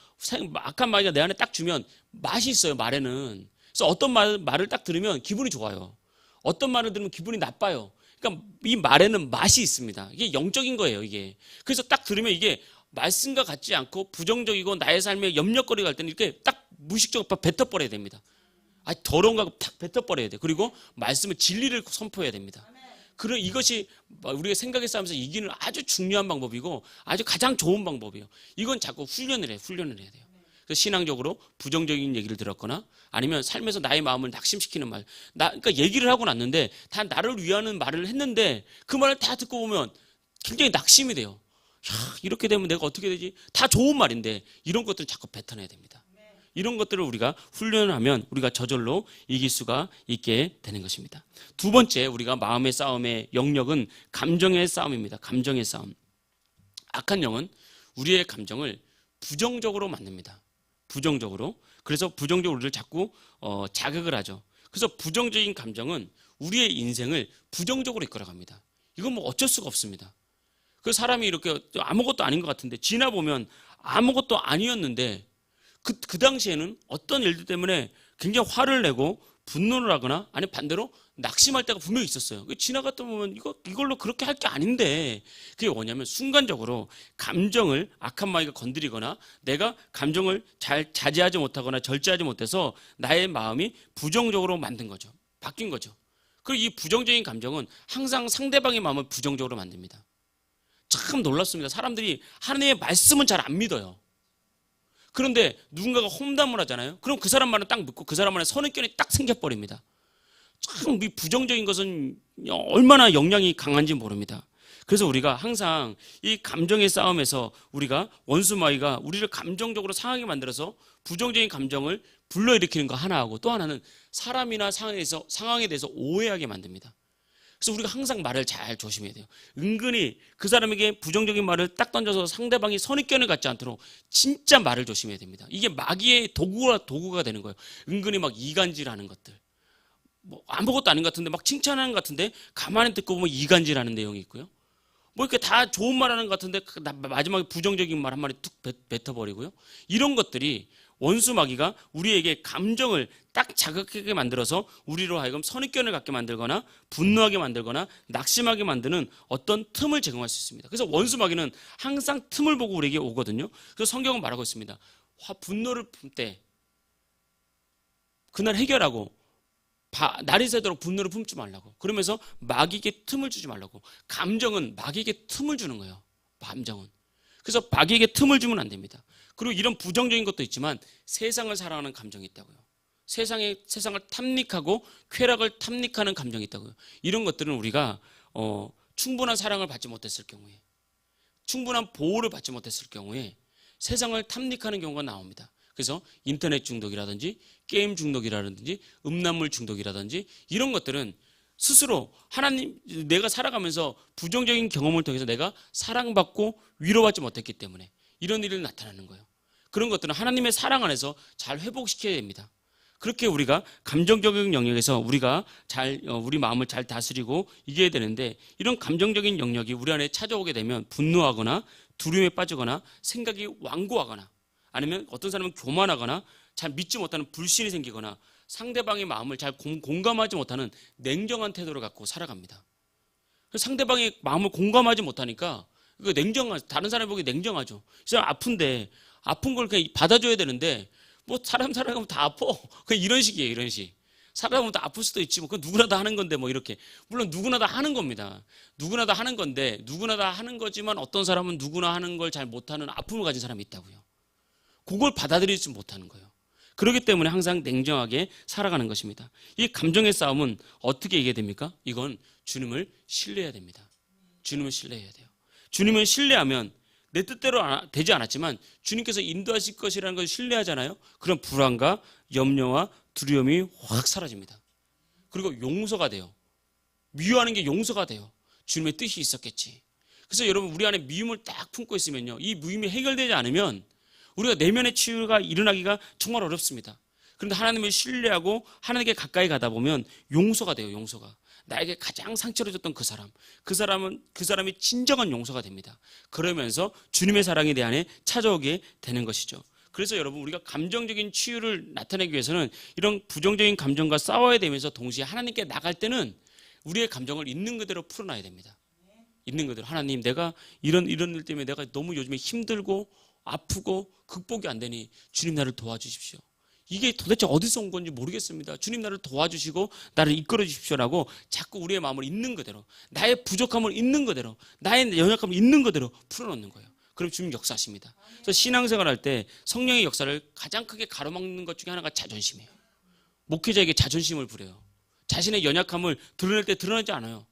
악한 말이 내 안에 딱 주면 맛이 있어요. 말에는. 그래서 어떤 말을 딱 들으면 기분이 좋아요. 어떤 말을 들으면 기분이 나빠요. 그러니까 이 말에는 맛이 있습니다. 이게 영적인 거예요. 이게. 그래서 딱 들으면 이게 말씀과 같지 않고 부정적이고 나의 삶에 염려거리가 갈 때는 이렇게 딱 무의식적으로 뱉어버려야 됩니다. 더러운 거 탁 뱉어버려야 돼요. 그리고 말씀을 진리를 선포해야 됩니다. 그런 이것이 우리가 생각의 싸움에서 이기는 아주 중요한 방법이고 아주 가장 좋은 방법이에요. 이건 자꾸 훈련을 해야 돼요. 그래서 신앙적으로 부정적인 얘기를 들었거나 아니면 삶에서 나의 마음을 낙심시키는 말, 그러니까 얘기를 하고 났는데 다 나를 위하는 말을 했는데 그 말을 다 듣고 보면 굉장히 낙심이 돼요. 야, 이렇게 되면 내가 어떻게 되지? 다 좋은 말인데 이런 것들은 자꾸 뱉어내야 됩니다. 이런 것들을 우리가 훈련을 하면 우리가 저절로 이길 수가 있게 되는 것입니다. 두 번째 우리가 마음의 싸움의 영역은 감정의 싸움입니다. 감정의 싸움. 악한 영은 우리의 감정을 부정적으로 만듭니다. 부정적으로. 그래서 부정적으로 우리를 자꾸 자극을 하죠. 그래서 부정적인 감정은 우리의 인생을 부정적으로 이끌어갑니다. 이건 뭐 어쩔 수가 없습니다. 그 사람이 이렇게 아무것도 아닌 것 같은데 지나보면 아무것도 아니었는데 그 당시에는 어떤 일들 때문에 굉장히 화를 내고 분노를 하거나 아니 반대로 낙심할 때가 분명히 있었어요. 지나갔다 보면 이걸로 그렇게 할 게 아닌데 그게 뭐냐면 순간적으로 감정을 악한 마귀가 건드리거나 내가 감정을 잘 자제하지 못하거나 절제하지 못해서 나의 마음이 부정적으로 만든 거죠. 바뀐 거죠. 그리고 이 부정적인 감정은 항상 상대방의 마음을 부정적으로 만듭니다. 참 놀랍습니다. 사람들이 하나님의 말씀은 잘 안 믿어요. 그런데 누군가가 험담을 하잖아요. 그럼 그 사람 말은 딱 믿고 그 사람 안에 선입견이 딱 생겨버립니다. 참 이 부정적인 것은 얼마나 영향이 강한지 모릅니다. 그래서 우리가 항상 이 감정의 싸움에서 우리가 원수마귀가 우리를 감정적으로 상하게 만들어서 부정적인 감정을 불러일으키는 거 하나하고 또 하나는 사람이나 상황에 대해서 오해하게 만듭니다. 그래서 우리가 항상 말을 잘 조심해야 돼요. 은근히 그 사람에게 부정적인 말을 딱 던져서 상대방이 선입견을 갖지 않도록 진짜 말을 조심해야 됩니다. 이게 마귀의 도구가 되는 거예요. 은근히 막 이간질하는 것들. 뭐 아무것도 아닌 것 같은데 막 칭찬하는 것 같은데 가만히 듣고 보면 이간질하는 내용이 있고요. 뭐 이렇게 다 좋은 말 하는 것 같은데 마지막에 부정적인 말 한 마디 툭 뱉어버리고요. 이런 것들이 원수 마귀가 우리에게 감정을 딱 자극하게 만들어서 우리로 하여금 선입견을 갖게 만들거나 분노하게 만들거나 낙심하게 만드는 어떤 틈을 제공할 수 있습니다. 그래서 원수 마귀는 항상 틈을 보고 우리에게 오거든요. 그래서 성경은 말하고 있습니다. 분노를 품 때 그날 해결하고 날이 새도록 분노를 품지 말라고. 그러면서 마귀에게 틈을 주지 말라고. 감정은 마귀에게 틈을 주는 거예요. 감정은. 그래서 마귀에게 틈을 주면 안 됩니다. 그리고 이런 부정적인 것도 있지만 세상을 사랑하는 감정이 있다고요. 세상을 탐닉하고 쾌락을 탐닉하는 감정이 있다고요. 이런 것들은 우리가 충분한 사랑을 받지 못했을 경우에 충분한 보호를 받지 못했을 경우에 세상을 탐닉하는 경우가 나옵니다. 그래서 인터넷 중독이라든지 게임 중독이라든지 음란물 중독이라든지 이런 것들은 스스로 내가 살아가면서 부정적인 경험을 통해서 내가 사랑받고 위로받지 못했기 때문에 이런 일이 나타나는 거예요. 그런 것들은 하나님의 사랑 안에서 잘 회복시켜야 됩니다. 그렇게 우리가 감정적인 영역에서 우리가 우리 마음을 잘 다스리고 이겨야 되는데 이런 감정적인 영역이 우리 안에 찾아오게 되면 분노하거나 두려움에 빠지거나 생각이 완고하거나 아니면 어떤 사람은 교만하거나 잘 믿지 못하는 불신이 생기거나 상대방의 마음을 잘 공감하지 못하는 냉정한 태도를 갖고 살아갑니다. 상대방의 마음을 공감하지 못하니까 다른 사람이 보기 냉정하죠. 이 사람 아픈데 아픈 걸 그냥 받아줘야 되는데 뭐 사람 살아가면 다 아파. 그냥 이런 식이에요. 이런 식. 살아가면 다 아플 수도 있지. 뭐 그건 누구나 다 하는 건데 뭐 이렇게. 물론 누구나 다 하는 겁니다. 누구나 다 하는 건데 누구나 다 하는 거지만 어떤 사람은 누구나 하는 걸 잘 못하는 아픔을 가진 사람이 있다고요. 그걸 받아들이지 못하는 거예요. 그렇기 때문에 항상 냉정하게 살아가는 것입니다. 이 감정의 싸움은 어떻게 이겨야 됩니까? 이건 주님을 신뢰해야 됩니다. 주님을 신뢰해야 돼요. 주님을 신뢰하면 내 뜻대로 되지 않았지만 주님께서 인도하실 것이라는 것을 신뢰하잖아요. 그럼 불안과 염려와 두려움이 확 사라집니다. 그리고 용서가 돼요. 미워하는 게 용서가 돼요. 주님의 뜻이 있었겠지. 그래서 여러분 우리 안에 미움을 딱 품고 있으면요. 이 미움이 해결되지 않으면 우리가 내면의 치유가 일어나기가 정말 어렵습니다. 그런데 하나님을 신뢰하고 하나님께 가까이 가다 보면 용서가 돼요. 용서가. 나에게 가장 상처를 줬던 그 사람이 진정한 용서가 됩니다. 그러면서 주님의 사랑이 내 안에 찾아오게 되는 것이죠. 그래서 여러분 우리가 감정적인 치유를 나타내기 위해서는 이런 부정적인 감정과 싸워야 되면서 동시에 하나님께 나갈 때는 우리의 감정을 있는 그대로 풀어놔야 됩니다. 있는 그대로 하나님 내가 이런 일 때문에 내가 너무 요즘에 힘들고 아프고 극복이 안 되니 주님 나를 도와주십시오. 이게 도대체 어디서 온 건지 모르겠습니다. 주님 나를 도와주시고 나를 이끌어 주십시오라고 자꾸 우리의 마음을 있는 그대로 나의 부족함을 있는 그대로 나의 연약함을 있는 그대로 풀어놓는 거예요. 그럼 주님 역사하십니다. 그래서 신앙생활 할 때 성령의 역사를 가장 크게 가로막는 것 중에 하나가 자존심이에요. 목회자에게 자존심을 부려요. 자신의 연약함을 드러낼 때 드러내지 않아요.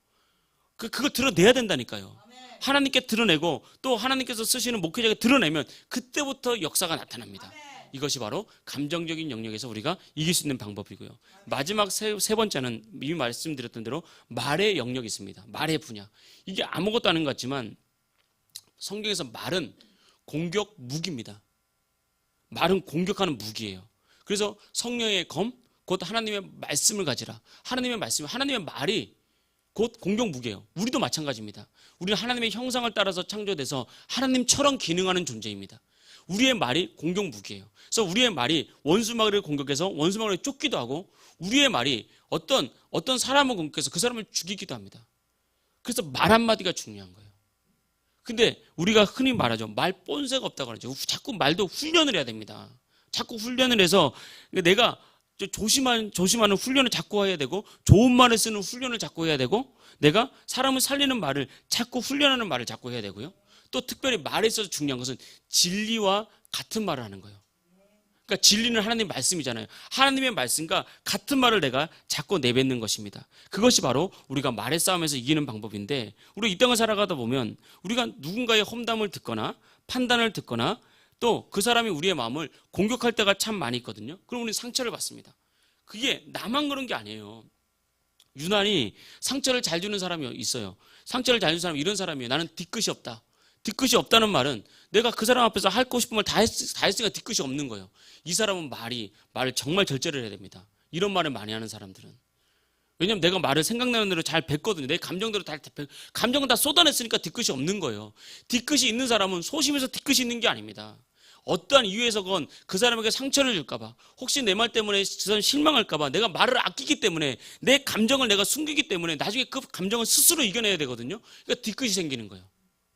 그거 드러내야 된다니까요. 하나님께 드러내고 또 하나님께서 쓰시는 목회자가 드러내면 그때부터 역사가 나타납니다. 이것이 바로 감정적인 영역에서 우리가 이길 수 있는 방법이고요. 마지막 세 번째는 이미 말씀드렸던 대로 말의 영역이 있습니다. 말의 분야. 이게 아무것도 아닌 것 같지만 성경에서 말은 공격 무기입니다. 말은 공격하는 무기예요. 그래서 성령의 검, 곧 하나님의 말씀을 가지라. 하나님의 말씀, 하나님의 말이 곧 공격 무기예요. 우리도 마찬가지입니다. 우리는 하나님의 형상을 따라서 창조돼서 하나님처럼 기능하는 존재입니다. 우리의 말이 공격 무기예요. 그래서 우리의 말이 원수마귀를 공격해서 원수마귀를 쫓기도 하고 우리의 말이 어떤 사람을 공격해서 그 사람을 죽이기도 합니다. 그래서 말 한마디가 중요한 거예요. 근데 우리가 흔히 말하죠. 말 본새가 없다고 그러죠. 자꾸 말도 훈련을 해야 됩니다. 자꾸 훈련을 해서 내가 조심하는 훈련을 자꾸 해야 되고 좋은 말을 쓰는 훈련을 자꾸 해야 되고 내가 사람을 살리는 말을 자꾸 훈련하는 말을 자꾸 해야 되고요. 또 특별히 말에 있어서 중요한 것은 진리와 같은 말을 하는 거예요. 그러니까 진리는 하나님의 말씀이잖아요. 하나님의 말씀과 같은 말을 내가 자꾸 내뱉는 것입니다. 그것이 바로 우리가 말의 싸움에서 이기는 방법인데 우리 이 땅을 살아가다 보면 우리가 누군가의 험담을 듣거나 판단을 듣거나 또 그 사람이 우리의 마음을 공격할 때가 참 많이 있거든요. 그럼 우리는 상처를 받습니다. 그게 나만 그런 게 아니에요. 유난히 상처를 잘 주는 사람이 있어요. 상처를 잘 주는 사람이 이런 사람이에요. 나는 뒤끝이 없다. 뒤끝이 없다는 말은 내가 그 사람 앞에서 하고 싶은 말 다 했으니까 뒤끝이 없는 거예요. 이 사람은 말을 정말 절제를 해야 됩니다. 이런 말을 많이 하는 사람들은. 왜냐면 내가 말을 생각나는 대로 잘 뱉거든요. 내 감정대로 감정은 다 쏟아냈으니까 뒤끝이 없는 거예요. 뒤끝이 있는 사람은 소심해서 뒤끝이 있는 게 아닙니다. 어떠한 이유에서건 그 사람에게 상처를 줄까봐 혹시 내 말 때문에 그 사람이 실망할까봐 내가 말을 아끼기 때문에 내 감정을 내가 숨기기 때문에 나중에 그 감정을 스스로 이겨내야 되거든요. 그러니까 뒤끝이 생기는 거예요.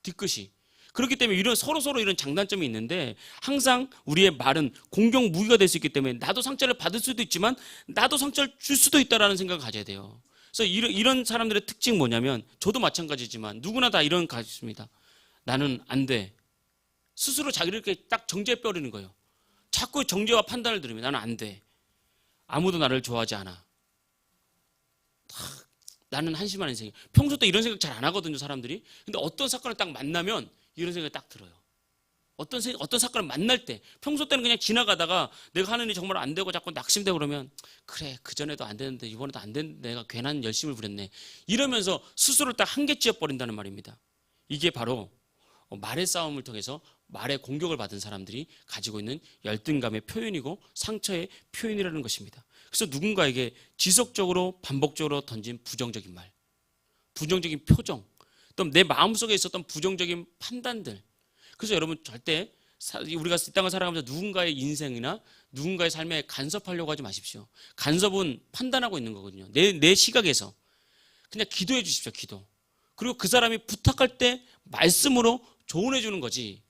뒤끝이. 그렇기 때문에 서로 이런 장단점이 있는데 항상 우리의 말은 공격 무기가 될 수 있기 때문에 나도 상처를 받을 수도 있지만 나도 상처를 줄 수도 있다라는 생각을 가져야 돼요. 그래서 이런 사람들의 특징이 뭐냐면 저도 마찬가지지만 누구나 다 이런 가지입니다. 나는 안 돼. 스스로 자기를 이렇게 딱 정죄해버리는 거예요. 자꾸 정죄와 판단을 들으면 나는 안 돼. 아무도 나를 좋아하지 않아. 나는 한심한 인생이야. 평소 때 이런 생각 잘 안 하거든요, 사람들이. 근데 어떤 사건을 딱 만나면 이런 생각이 딱 들어요. 어떤 사건을 만날 때 평소 때는 그냥 지나가다가 내가 하는 일이 정말 안 되고 자꾸 낙심되고 그러면 그래 그전에도 안 되는데 이번에도 안 되는데 내가 괜한 열심을 부렸네. 이러면서 스스로를 딱 한계치어버린다는 말입니다. 이게 바로 말의 싸움을 통해서 말의 공격을 받은 사람들이 가지고 있는 열등감의 표현이고 상처의 표현이라는 것입니다. 그래서 누군가에게 지속적으로 반복적으로 던진 부정적인 말, 부정적인 표정, 또 내 마음속에 있었던 부정적인 판단들. 그래서 여러분 절대 우리가 이 땅을 살아가면서 누군가의 인생이나 누군가의 삶에 간섭하려고 하지 마십시오. 간섭은 판단하고 있는 거거든요. 내 시각에서. 그냥 기도해 주십시오. 기도. 그리고 그 사람이 부탁할 때 말씀으로 조언해 주는 거지.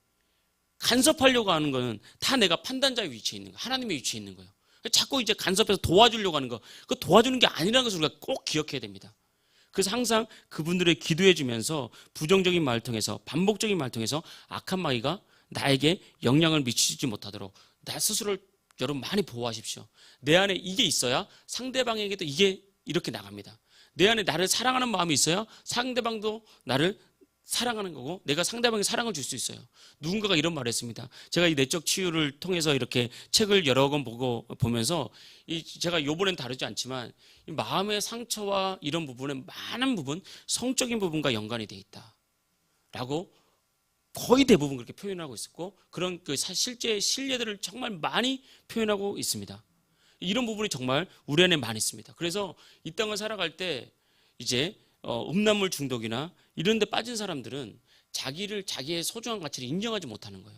간섭하려고 하는 거는 다 내가 판단자의 위치에 있는 거예요. 하나님의 위치에 있는 거예요. 자꾸 이제 간섭해서 도와주려고 하는 거, 그 도와주는 게 아니라는 것을 우리가 꼭 기억해야 됩니다. 그래서 항상 그분들의 기도해 주면서 부정적인 말을 통해서, 반복적인 말을 통해서 악한 마귀가 나에게 영향을 미치지 못하도록 나 스스로를 여러분 많이 보호하십시오. 내 안에 이게 있어야 상대방에게도 이게 이렇게 나갑니다. 내 안에 나를 사랑하는 마음이 있어야 상대방도 나를 사랑하는 거고, 내가 상대방에게 사랑을 줄 수 있어요. 누군가가 이런 말을 했습니다. 제가 이 내적 치유를 통해서 이렇게 책을 여러 권 보면서 제가 요번엔 다르지 않지만 이 마음의 상처와 이런 부분에 많은 부분, 성적인 부분과 연관이 돼 있다라고 거의 대부분 그렇게 표현하고 있었고, 그런 그 실제 신뢰들을 정말 많이 표현하고 있습니다. 이런 부분이 정말 우리 안에 많이 있습니다. 그래서 이 땅을 살아갈 때 이제 음란물 중독이나 이런 데 빠진 사람들은 자기의 소중한 가치를 인정하지 못하는 거예요.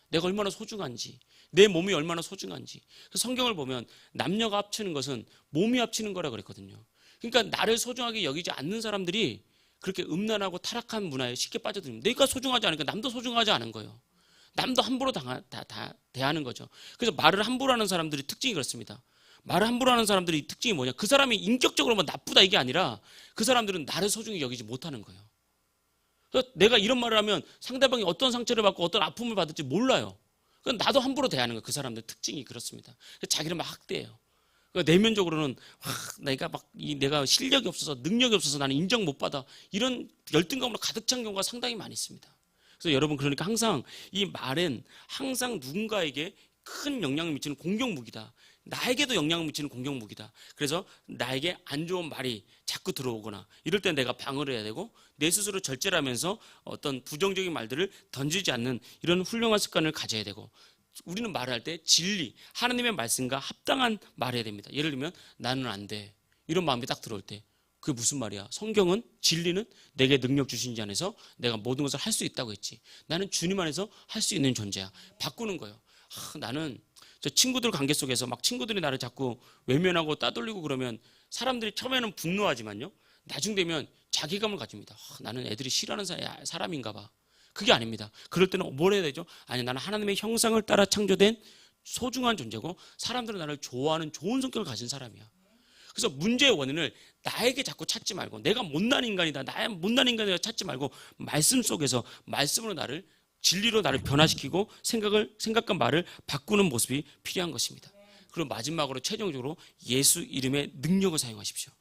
내가 얼마나 소중한지, 내 몸이 얼마나 소중한지. 성경을 보면 남녀가 합치는 것은 몸이 합치는 거라 그랬거든요. 그러니까 나를 소중하게 여기지 않는 사람들이 그렇게 음란하고 타락한 문화에 쉽게 빠져듭니다. 내가 소중하지 않으니까 남도 소중하지 않은 거예요. 남도 함부로 대하는 거죠. 그래서 말을 함부로 하는 사람들이 특징이 그렇습니다. 말을 함부로 하는 사람들이 특징이 뭐냐, 그 사람이 인격적으로 뭐 나쁘다 이게 아니라 그 사람들은 나를 소중히 여기지 못하는 거예요. 그래서 내가 이런 말을 하면 상대방이 어떤 상처를 받고 어떤 아픔을 받을지 몰라요. 그러니까 나도 함부로 대하는 거예요. 그 사람들 특징이 그렇습니다. 자기를 막 학대해요. 그러니까 내면적으로는 내가 실력이 없어서, 능력이 없어서 나는 인정 못 받아, 이런 열등감으로 가득 찬 경우가 상당히 많이 있습니다. 그래서 여러분, 그러니까 항상 이 말은 항상 누군가에게 큰 영향을 미치는 공격무기다. 나에게도 영향을 미치는 공격무기다. 그래서 나에게 안 좋은 말이 자꾸 들어오거나 이럴 때 내가 방어를 해야 되고, 내 스스로 절제를 하면서 어떤 부정적인 말들을 던지지 않는 이런 훌륭한 습관을 가져야 되고, 우리는 말을 할 때 진리, 하나님의 말씀과 합당한 말을 해야 됩니다. 예를 들면 나는 안 돼, 이런 마음이 딱 들어올 때 그게 무슨 말이야? 성경은, 진리는 내게 능력 주신 자 안에서 내가 모든 것을 할 수 있다고 했지. 나는 주님 안에서 할 수 있는 존재야. 바꾸는 거예요. 나는 저 친구들 관계 속에서 막 친구들이 나를 자꾸 외면하고 따돌리고 그러면 사람들이 처음에는 분노하지만요, 나중 되면 자기감을 가집니다. 나는 애들이 싫어하는 사람인가 봐. 그게 아닙니다. 그럴 때는 뭘 해야 되죠? 아니, 나는 하나님의 형상을 따라 창조된 소중한 존재고 사람들은 나를 좋아하는 좋은 성격을 가진 사람이야. 그래서 문제의 원인을 나에게 자꾸 찾지 말고, 내가 못난 인간이다, 나의 못난 인간이다 찾지 말고, 말씀 속에서 말씀으로 나를, 진리로 나를 변화시키고 생각과 말을 바꾸는 모습이 필요한 것입니다. 그리고 마지막으로 최종적으로 예수 이름의 능력을 사용하십시오.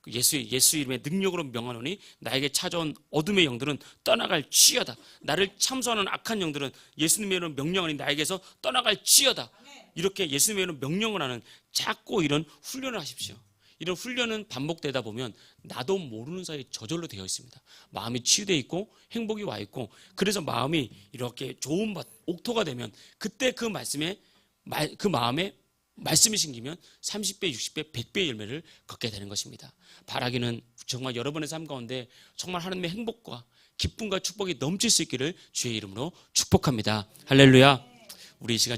예수 이름의 능력으로 명하노니 나에게 찾아온 어둠의 영들은 떠나갈지어다. 나를 참소하는 악한 영들은 예수님의 이름 명령하니 나에게서 떠나갈지어다. 이렇게 예수님의 이름 명령을 하는 자꾸 이런 훈련을 하십시오. 이런 훈련은 반복되다 보면 나도 모르는 사이에 저절로 되어 있습니다. 마음이 치유되어 있고 행복이 와 있고, 그래서 마음이 이렇게 좋은 옥토가 되면 그때 그 마음에 말씀이 생기면 30배, 60배, 100배의 열매를 걷게 되는 것입니다. 바라기는 정말 여러분의 삶 가운데 정말 하나님의 행복과 기쁨과 축복이 넘칠 수 있기를 주의 이름으로 축복합니다. 할렐루야. 우리 이 시간